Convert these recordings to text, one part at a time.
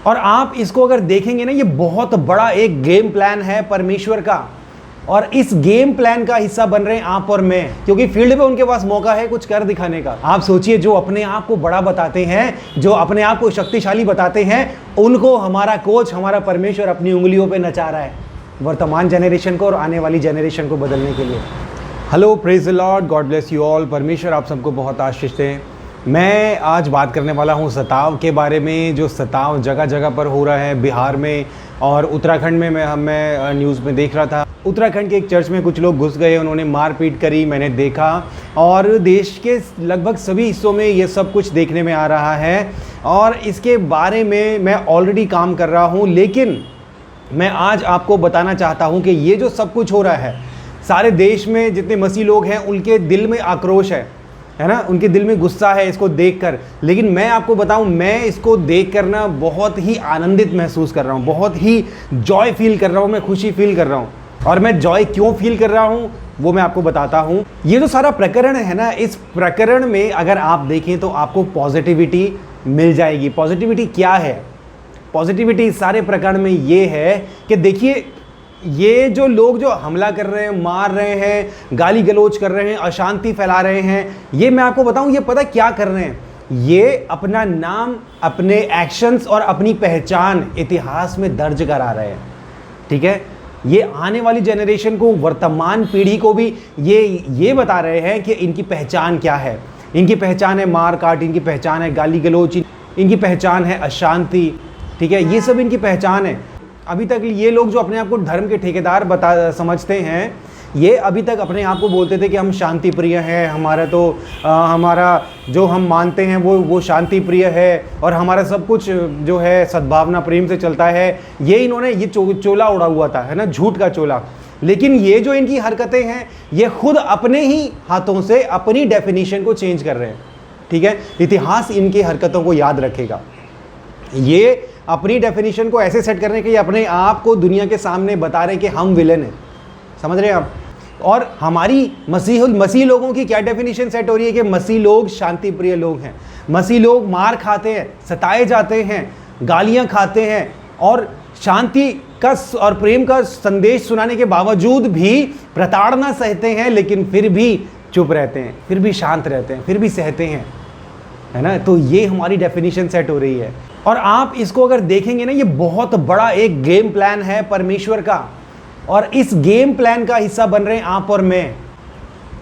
और आप इसको अगर देखेंगे ना, ये बहुत बड़ा एक गेम प्लान है परमेश्वर का, और इस गेम प्लान का हिस्सा बन रहे हैं आप और मैं, क्योंकि फील्ड पे उनके पास मौका है कुछ कर दिखाने का। आप सोचिए, जो अपने आप को बड़ा बताते हैं, जो अपने आप को शक्तिशाली बताते हैं, उनको हमारा कोच, हमारा परमेश्वर अपनी उंगलियों पे नचा रहा है, वर्तमान जनरेशन को और आने वाली जनरेशन को बदलने के लिए। Hello, praise the Lord, God bless you all. परमेश्वर आप सबको बहुत आशीष दें। मैं आज बात करने वाला हूँ सताव के बारे में, जो सताव जगह जगह पर हो रहा है, बिहार में और उत्तराखंड में। मैं न्यूज़ में देख रहा था, उत्तराखंड के एक चर्च में कुछ लोग घुस गए, उन्होंने मारपीट करी, मैंने देखा। और देश के लगभग सभी हिस्सों में ये सब कुछ देखने में आ रहा है, और इसके बारे में मैं ऑलरेडी काम कर रहा हूँ। लेकिन मैं आज आपको बताना चाहता हूँ कि ये जो सब कुछ हो रहा है, सारे देश में जितने मसीह लोग हैं, उनके दिल में आक्रोश है ना, उनके दिल में गुस्सा है इसको देखकर। लेकिन मैं आपको बताऊं, मैं इसको देखकर ना बहुत ही आनंदित महसूस कर रहा हूं, बहुत ही जॉय फील कर रहा हूं, मैं खुशी फील कर रहा हूं। और मैं जॉय क्यों फील कर रहा हूं वो मैं आपको बताता हूं। ये जो सारा प्रकरण है ना, इस प्रकरण में अगर आप देखें तो आपको पॉजिटिविटी मिल जाएगी। पॉजिटिविटी क्या है? पॉजिटिविटी इस सारे प्रकरण में ये है कि देखिए, ये जो लोग जो हमला कर रहे हैं, मार रहे हैं, गाली गलौज कर रहे हैं, अशांति फैला रहे हैं, ये मैं आपको बताऊं, ये पता क्या कर रहे हैं? ये अपना नाम, अपने एक्शंस और अपनी पहचान इतिहास में दर्ज करा रहे हैं। ठीक है, ये आने वाली जनरेशन को, वर्तमान पीढ़ी को भी ये बता रहे हैं कि इनकी पहचान क्या है। इनकी पहचान है मार काट, इनकी पहचान है गाली गलौज, इनकी पहचान है अशांति। ठीक है, ये सब इनकी पहचान है। अभी तक ये लोग जो अपने आप को धर्म के ठेकेदार समझते हैं, ये अभी तक अपने आप को बोलते थे कि हम शांति प्रिय हैं, हमारा जो हम मानते हैं वो शांति प्रिय है, और हमारा सब कुछ जो है सद्भावना प्रेम से चलता है। ये इन्होंने ये चोला उड़ा हुआ था, है ना, झूठ का चोला। लेकिन ये जो इनकी हरकतें हैं, ये खुद अपने ही हाथों से अपनी डेफिनेशन को चेंज कर रहे हैं। ठीक है, इतिहास इनकी हरकतों को याद रखेगा। ये अपनी डेफिनेशन को ऐसे सेट करने के लिए अपने आप को दुनिया के सामने बता रहे कि हम विलेन हैं। समझ रहे हैं आप? और हमारी मसीह लोगों की क्या डेफिनेशन सेट हो रही है कि मसीह लोग शांति प्रिय लोग हैं। मसीह लोग मार खाते हैं, सताए जाते हैं, गालियां खाते हैं, और शांति का और प्रेम का संदेश सुनाने के बावजूद भी प्रताड़ना सहते हैं, लेकिन फिर भी चुप रहते हैं, फिर भी शांत रहते हैं, फिर भी सहते हैं, है ना। तो ये हमारी डेफिनेशन सेट हो रही है। और आप इसको अगर देखेंगे ना, ये बहुत बड़ा एक गेम प्लान है परमेश्वर का, और इस गेम प्लान का हिस्सा बन रहे हैं आप और मैं।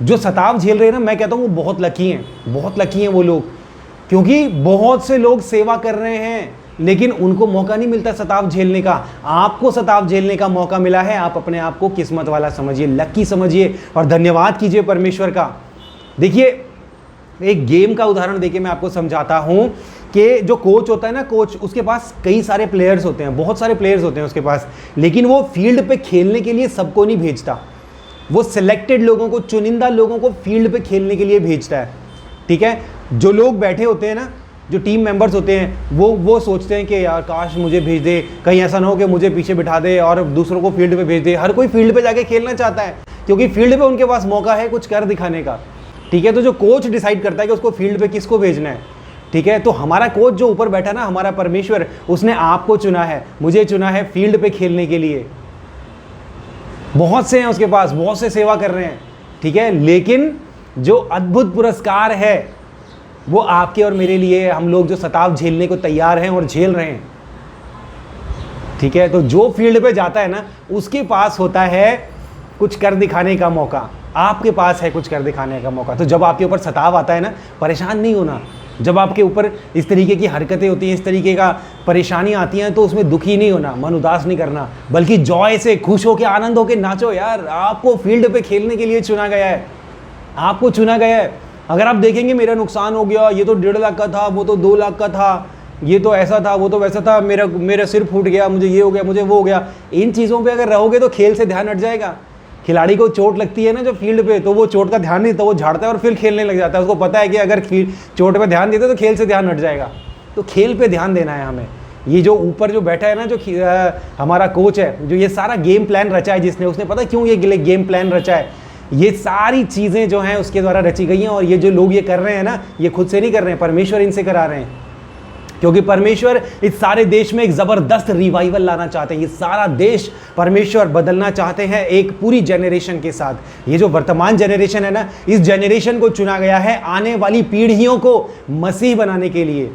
जो सताव झेल रहे हैं ना, मैं कहता हूँ वो बहुत लकी हैं, बहुत लकी हैं वो लोग, क्योंकि बहुत से लोग सेवा कर रहे हैं, लेकिन उनको मौका नहीं मिलता सताव झेलने का। आपको सताव झेलने का मौका मिला है। आप अपने आप को किस्मत वाला समझिए, लकी समझिए, और धन्यवाद कीजिए परमेश्वर का। देखिए, एक गेम का उदाहरण देके मैं आपको समझाता हूं कि जो कोच होता है ना, कोच, उसके पास कई सारे प्लेयर्स होते हैं, बहुत सारे प्लेयर्स होते हैं उसके पास, लेकिन वो फील्ड पे खेलने के लिए सबको नहीं भेजता। वो सिलेक्टेड लोगों को, चुनिंदा लोगों को फील्ड पे खेलने के लिए भेजता है। ठीक है, जो लोग बैठे होते हैं ना, जो टीम मेंबर्स होते हैं, वो सोचते हैं कि यार काश मुझे भेज दे, कहीं ऐसा ना हो कि मुझे पीछे बिठा दे और दूसरों को फील्ड पे भेज दे। हर कोई फील्ड पे जाके खेलना चाहता है, क्योंकि फील्ड पे उनके पास मौका है कुछ कर दिखाने का। ठीक है, तो जो कोच डिसाइड करता है कि उसको फील्ड पे किसको भेजना है। ठीक है, तो हमारा कोच जो ऊपर बैठा ना, हमारा परमेश्वर, उसने आपको चुना है, मुझे चुना है फील्ड पे खेलने के लिए। बहुत से हैं उसके पास, बहुत से सेवा कर रहे हैं। ठीक है, लेकिन जो अद्भुत पुरस्कार है वो आपके और मेरे लिए, हम लोग जो सताव झेलने को तैयार हैं और झेल रहे हैं। ठीक है, तो जो फील्ड पे जाता है ना, उसके पास होता है कुछ कर दिखाने का मौका। आपके पास है कुछ कर दिखाने का मौका। तो जब आपके ऊपर सताव आता है ना, परेशान नहीं होना। जब आपके ऊपर इस तरीके की हरकतें होती हैं, इस तरीके का परेशानी आती हैं, तो उसमें दुखी नहीं होना, मन उदास नहीं करना, बल्कि जॉय से, खुश होकर, आनंद होकर नाचो। यार, आपको फील्ड पे खेलने के लिए चुना गया है, आपको चुना गया है। अगर आप देखेंगे मेरा नुकसान हो गया, ये तो 1.5 लाख का था, वो तो 2 लाख का था, ये तो ऐसा था, वो तो वैसा था, मेरा सिर फूट गया, मुझे ये हो गया, मुझे वो हो गया, इन चीज़ों पे अगर रहोगे तो खेल से ध्यान हट जाएगा। खिलाड़ी को चोट लगती है ना जो फील्ड पे, तो वो चोट का ध्यान नहीं, तो वो झाड़ता है और फिर खेलने लग जाता है। उसको पता है कि अगर चोट पे ध्यान देते तो खेल से ध्यान हट जाएगा। तो खेल पे ध्यान देना है हमें। ये जो ऊपर जो बैठा है ना, जो हमारा कोच है, जो ये सारा गेम प्लान रचा है जिसने, उसने पता क्यों ये गेम प्लान रचा है? ये सारी चीज़ें जो हैं उसके द्वारा रची गई हैं। और ये जो लोग ये कर रहे हैं ना, ये खुद से नहीं कर रहे हैं, परमेश्वर इनसे करा रहे हैं। क्योंकि परमेश्वर इस सारे देश में एक ज़बरदस्त रिवाइवल लाना चाहते हैं। ये सारा देश परमेश्वर बदलना चाहते हैं एक पूरी जनरेशन के साथ। ये जो वर्तमान जनरेशन है ना, इस जनरेशन को चुना गया है आने वाली पीढ़ियों को मसीह बनाने के लिए।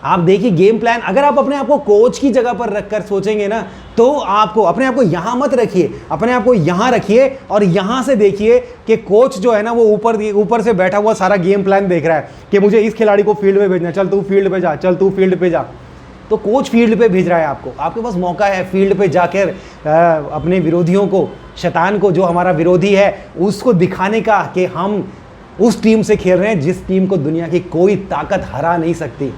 आप देखिए गेम प्लान, अगर आप अपने आप को कोच की जगह पर रखकर सोचेंगे ना, तो आपको अपने आप को यहाँ मत रखिए, अपने आप को यहाँ रखिए और यहाँ से देखिए कि कोच जो है ना वो ऊपर से बैठा हुआ सारा गेम प्लान देख रहा है कि मुझे इस खिलाड़ी को फील्ड पे भेजना, चल तू फील्ड पे जा, चल तू फील्ड पे जा। तो कोच फील्ड पे भेज रहा है आपको, आपके पास मौका है फील्ड पे जाकर अपने विरोधियों को, शैतान को, जो हमारा विरोधी है, उसको दिखाने का कि हम उस टीम से खेल रहे हैं जिस टीम को दुनिया की कोई ताकत हरा नहीं सकती।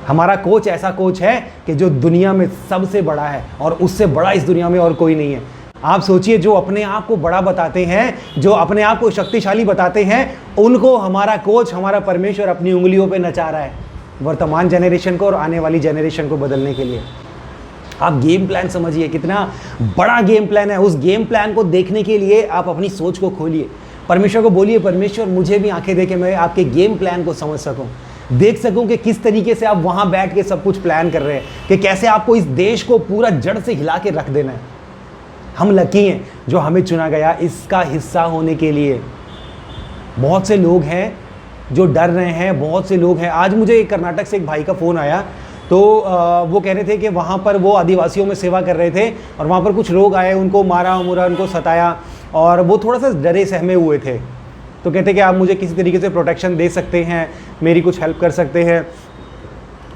हमारा कोच ऐसा कोच है कि जो दुनिया में सबसे बड़ा है और उससे बड़ा इस दुनिया में और कोई नहीं है। आप सोचिए, जो अपने आप को बड़ा बताते हैं, जो अपने आप को शक्तिशाली बताते हैं, उनको हमारा कोच, हमारा परमेश्वर अपनी उंगलियों पे नचा रहा है वर्तमान जनरेशन को और आने वाली जनरेशन को बदलने के लिए। आप गेम प्लान समझिए, कितना बड़ा गेम प्लान है। उस गेम प्लान को देखने के लिए आप अपनी सोच को खोलिए, परमेश्वर को बोलिए, परमेश्वर मुझे भी आंखें दे के मैं आपके गेम प्लान को समझ सकूं, देख सकूं कि किस तरीके से आप वहां बैठ के सब कुछ प्लान कर रहे हैं, कि कैसे आपको इस देश को पूरा जड़ से हिला के रख देना है। हम लकी हैं जो हमें चुना गया इसका हिस्सा होने के लिए। बहुत से लोग हैं जो डर रहे हैं, बहुत से लोग हैं। आज मुझे कर्नाटक से एक भाई का फ़ोन आया, तो वो कह रहे थे कि वहाँ पर वो आदिवासियों में सेवा कर रहे थे और वहाँ पर कुछ लोग आए, उनको मारा मुरा, उनको सताया और वो थोड़ा सा डरे सहमे हुए थे। तो कहते कि आप मुझे किसी तरीके से प्रोटेक्शन दे सकते हैं, मेरी कुछ हेल्प कर सकते हैं।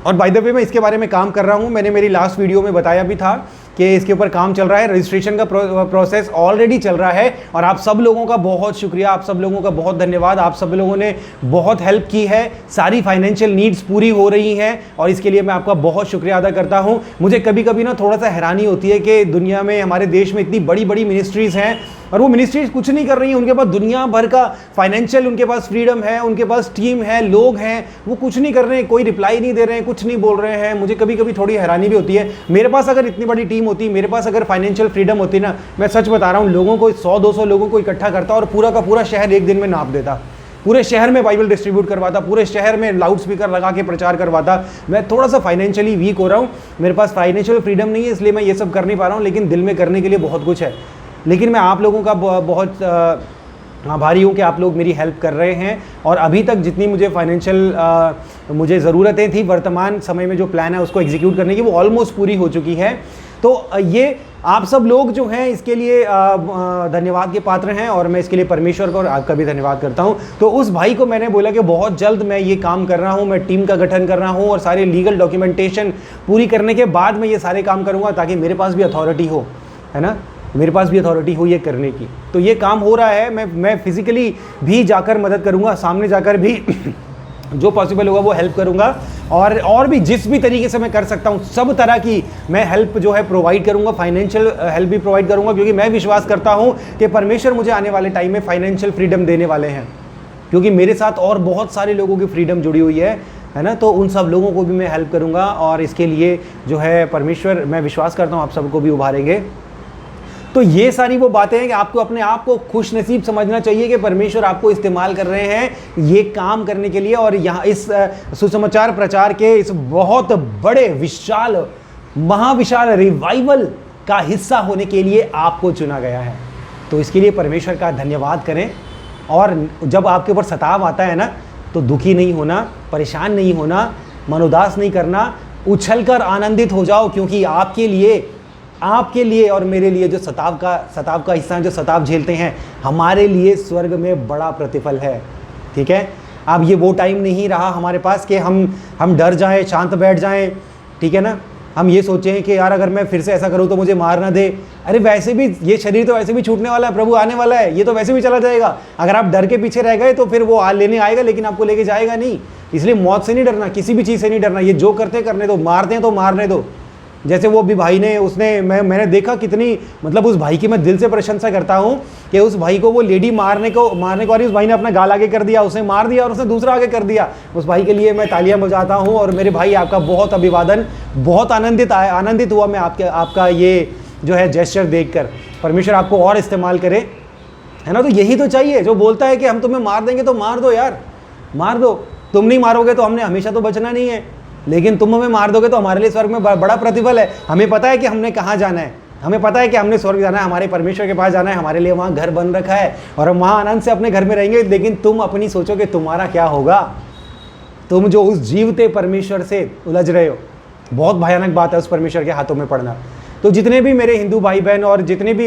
और बाय द वे मैं इसके बारे में काम कर रहा हूँ, मैंने मेरी लास्ट वीडियो में बताया भी था कि इसके ऊपर काम चल रहा है, रजिस्ट्रेशन का प्रोसेस ऑलरेडी चल रहा है। और आप सब लोगों का बहुत शुक्रिया, आप सब लोगों का बहुत धन्यवाद, आप सब लोगों ने बहुत हेल्प की है, सारी फाइनेंशियल नीड्स पूरी हो रही हैं और इसके लिए मैं आपका बहुत शुक्रिया अदा करता हूँ। मुझे कभी कभी ना थोड़ा सा हैरानी होती है कि दुनिया में, हमारे देश में इतनी बड़ी बड़ी मिनिस्ट्रीज़ हैं और वो मिनिस्ट्रीज कुछ नहीं कर रही हैं, उनके पास दुनिया भर का फाइनेंशियल, उनके पास फ्रीडम है, उनके पास टीम है, लोग हैं, वो कुछ नहीं कर रहे हैं, कोई रिप्लाई नहीं दे रहे हैं, कुछ नहीं बोल रहे हैं। मुझे कभी कभी थोड़ी हैरानी भी होती है। मेरे पास अगर इतनी बड़ी टीम होती, मेरे पास अगर फाइनेंशियल फ्रीडम होती ना, मैं सच बता रहा हूँ, लोगों को 100-200 लोगों को इकट्ठा करता और पूरा का पूरा शहर एक दिन में नाप देता, पूरे शहर में बाइबल डिस्ट्रीब्यूट करवाता, पूरे शहर में लाउड स्पीकर लगा के प्रचार करवाता। मैं थोड़ा सा फाइनेंशियली वीक हो रहा हूँ, मेरे पास फाइनेंशियल फ्रीडम नहीं है, इसलिए मैं ये सब कर नहीं पा रहा हूँ, लेकिन दिल में करने के लिए बहुत कुछ है। लेकिन मैं आप लोगों का बहुत आभारी हूँ कि आप लोग मेरी हेल्प कर रहे हैं और अभी तक जितनी मुझे फाइनेंशियल मुझे ज़रूरतें थी वर्तमान समय में, जो प्लान है उसको एग्जीक्यूट करने की, वो ऑलमोस्ट पूरी हो चुकी है। तो ये आप सब लोग जो हैं इसके लिए धन्यवाद के पात्र हैं और मैं इसके लिए परमेश्वर को और आपका भी धन्यवाद करता हूं। तो उस भाई को मैंने बोला कि बहुत जल्द मैं ये काम कर रहा हूं, मैं टीम का गठन कर रहा हूं और सारे लीगल डॉक्यूमेंटेशन पूरी करने के बाद मैं ये सारे काम करूंगा, ताकि मेरे पास भी अथॉरिटी हो, है ना, मेरे पास भी अथॉरिटी हो ये करने की। तो ये काम हो रहा है, मैं फिजिकली भी जाकर मदद करूंगा, सामने जाकर भी जो पॉसिबल होगा वो हेल्प करूंगा और भी जिस भी तरीके से मैं कर सकता हूं सब तरह की मैं हेल्प जो है प्रोवाइड करूंगा, फाइनेंशियल हेल्प भी प्रोवाइड करूंगा, क्योंकि मैं विश्वास करता हूं कि परमेश्वर मुझे आने वाले टाइम में फाइनेंशियल फ्रीडम देने वाले हैं, क्योंकि मेरे साथ और बहुत सारे लोगों की फ्रीडम जुड़ी हुई है ना। तो उन सब लोगों को भी मैं हेल्प करूंगा और इसके लिए जो है परमेश्वर, मैं विश्वास करता हूँ आप सबको भी उभारेंगे। तो ये सारी वो बातें हैं कि आपको अपने आप को खुश नसीब समझना चाहिए कि परमेश्वर आपको इस्तेमाल कर रहे हैं ये काम करने के लिए, और यहाँ इस सुसमाचार प्रचार के इस बहुत बड़े विशाल महाविशाल रिवाइवल का हिस्सा होने के लिए आपको चुना गया है। तो इसके लिए परमेश्वर का धन्यवाद करें। और जब आपके ऊपर सताव आता है ना, तो दुखी नहीं होना, परेशान नहीं होना, मनोदास नहीं करना, उछलकर आनंदित हो जाओ, क्योंकि आपके लिए और मेरे लिए जो सताव का हिस्सा है, जो सताव झेलते हैं, हमारे लिए स्वर्ग में बड़ा प्रतिफल है। ठीक है, अब ये वो टाइम नहीं रहा हमारे पास कि हम डर जाएं, शांत बैठ जाएं, ठीक है ना, हम ये सोचें कि यार अगर मैं फिर से ऐसा करूं तो मुझे मार ना दे। अरे वैसे भी ये शरीर तो वैसे भी छूटने वाला है, प्रभु आने वाला है, ये तो वैसे भी चला जाएगा। अगर आप डर के पीछे रह गए तो फिर वो लेने आएगा, लेकिन आपको लेके जाएगा नहीं। इसलिए मौत से नहीं डरना, किसी भी चीज़ से नहीं डरना, ये जो करते करने दो, मारते हैं तो मारने दो। जैसे वो भी भाई ने, मैंने देखा कितनी, मतलब उस भाई की मैं दिल से प्रशंसा करता हूँ कि उस भाई को वो लेडी मारने को आ रही, उस भाई ने अपना गाल आगे कर दिया, उसने मार दिया और उसने दूसरा आगे कर दिया। उस भाई के लिए मैं तालियां बजाता हूँ। और मेरे भाई आपका बहुत अभिवादन, बहुत आनंदित हुआ मैं आपका ये जो है जेस्चर देखकर। परमेश्वर आपको और इस्तेमाल करे, है ना। तो यही तो चाहिए, जो बोलता है कि हम तुम्हें मार देंगे तो मार दो यार, मार दो। तुम नहीं मारोगे तो हमने हमेशा तो बचना नहीं है, लेकिन तुम हमें मार दोगे तो हमारे लिए स्वर्ग में बड़ा प्रतिफल है। हमें पता है कि हमने कहाँ जाना है, हमें पता है कि हमने स्वर्ग जाना है, हमारे परमेश्वर के पास जाना है, हमारे लिए वहाँ घर बन रखा है और हम वहाँ आनंद से अपने घर में रहेंगे। लेकिन तुम अपनी सोचो कि तुम्हारा क्या होगा, तुम जो उस जीवते परमेश्वर से उलझ रहे हो। बहुत भयानक बात है उस परमेश्वर के हाथों में पड़ना। तो जितने भी मेरे हिंदू भाई बहन और जितने भी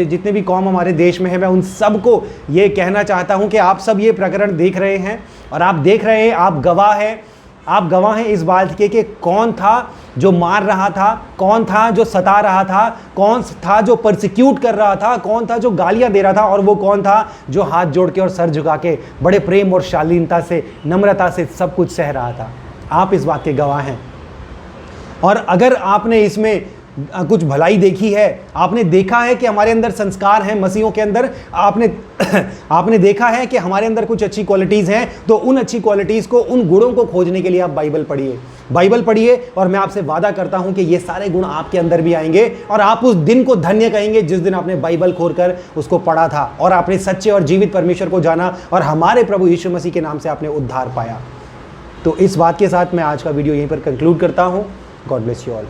जितने भी कौम हमारे देश में है, मैं उन सबको ये कहना चाहता हूँ कि आप सब ये प्रकरण देख रहे हैं और आप देख रहे हैं, आप गवाह हैं इस बात के कि कौन था जो मार रहा था, कौन था जो सता रहा था, कौन था जो परसिक्यूट कर रहा था, कौन था जो गालियां दे रहा था, और वो कौन था जो हाथ जोड़ के और सर झुका के बड़े प्रेम और शालीनता से, नम्रता से सब कुछ सह रहा था। आप इस बात के गवाह हैं। और अगर आपने इसमें कुछ भलाई देखी है, आपने देखा है कि हमारे अंदर संस्कार हैं मसीहों के अंदर, आपने देखा है कि हमारे अंदर कुछ अच्छी क्वालिटीज़ हैं, तो उन अच्छी क्वालिटीज़ को, उन गुणों को खोजने के लिए आप बाइबल पढ़िए और मैं आपसे वादा करता हूं कि ये सारे गुण आपके अंदर भी आएंगे और आप उस दिन को धन्य कहेंगे जिस दिन आपने बाइबल खोलकर उसको पढ़ा था और आपने सच्चे और जीवित परमेश्वर को जाना और हमारे प्रभु यीशु मसीह के नाम से आपने उद्धार पाया। तो इस बात के साथ मैं आज का वीडियो यहीं पर कंक्लूड करता हूं। God bless you all.